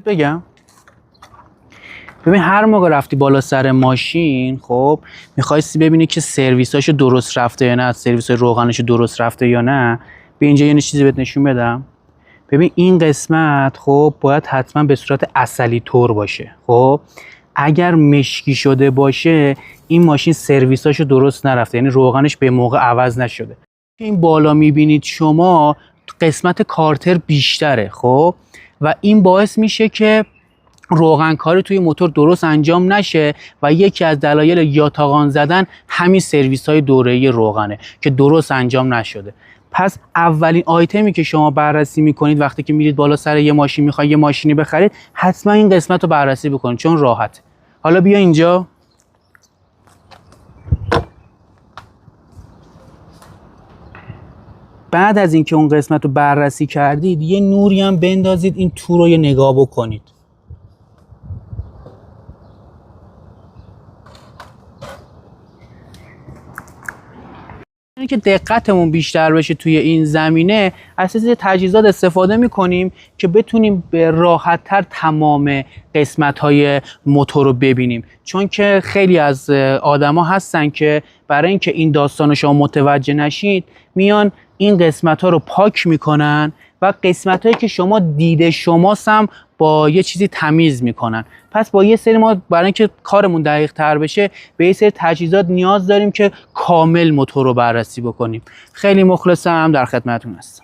بگم ببین هر موقع رفتی بالا سر ماشین خب میخواستی ببینی که سرویساشو درست رفته یا نه، سرویس روغنشو درست رفته یا نه. به اینجا یه چیزی بهت نشون بدم. ببین این قسمت خب باید حتما به صورت عسلی طور باشه. خب اگر مشکی شده باشه این ماشین سرویساشو درست نرفته، یعنی روغنش به موقع عوض نشده. این بالا میبینید شما قسمت کارتر بیشتره خب و این باعث میشه که روغن کاری توی موتور درست انجام نشه و یکی از دلایل یاتاقان زدن همین سرویس های دوره‌ای روغنه که درست انجام نشده. پس اولین آیتمی که شما بررسی میکنید وقتی که میرید بالا سر یه ماشین میخواید یه ماشینی بخرید، حتما این قسمت رو بررسی بکنید چون راحت. حالا بیا اینجا. بعد از اینکه اون قسمت رو بررسی کردید یه نوری هم بندازید این تو رو یه نگاه بکنید. که دقتمون بیشتر بشه توی این زمینه از تجهیزات استفاده میکنیم که بتونیم به راحت تر تمام قسمت های موتور رو ببینیم، چون که خیلی از آدما هستن که برای اینکه این داستان شما متوجه نشید میان این قسمت ها رو پاک میکنن و قسمت هایی که شما دیده شماست هم با یه چیزی تمیز میکنن. پس با یه سری ما برای اینکه کارمون دقیق تر بشه به یه سری تجهیزات نیاز داریم که کامل موتور رو بررسی بکنیم. خیلی مخلصم، در خدمتتون هستم.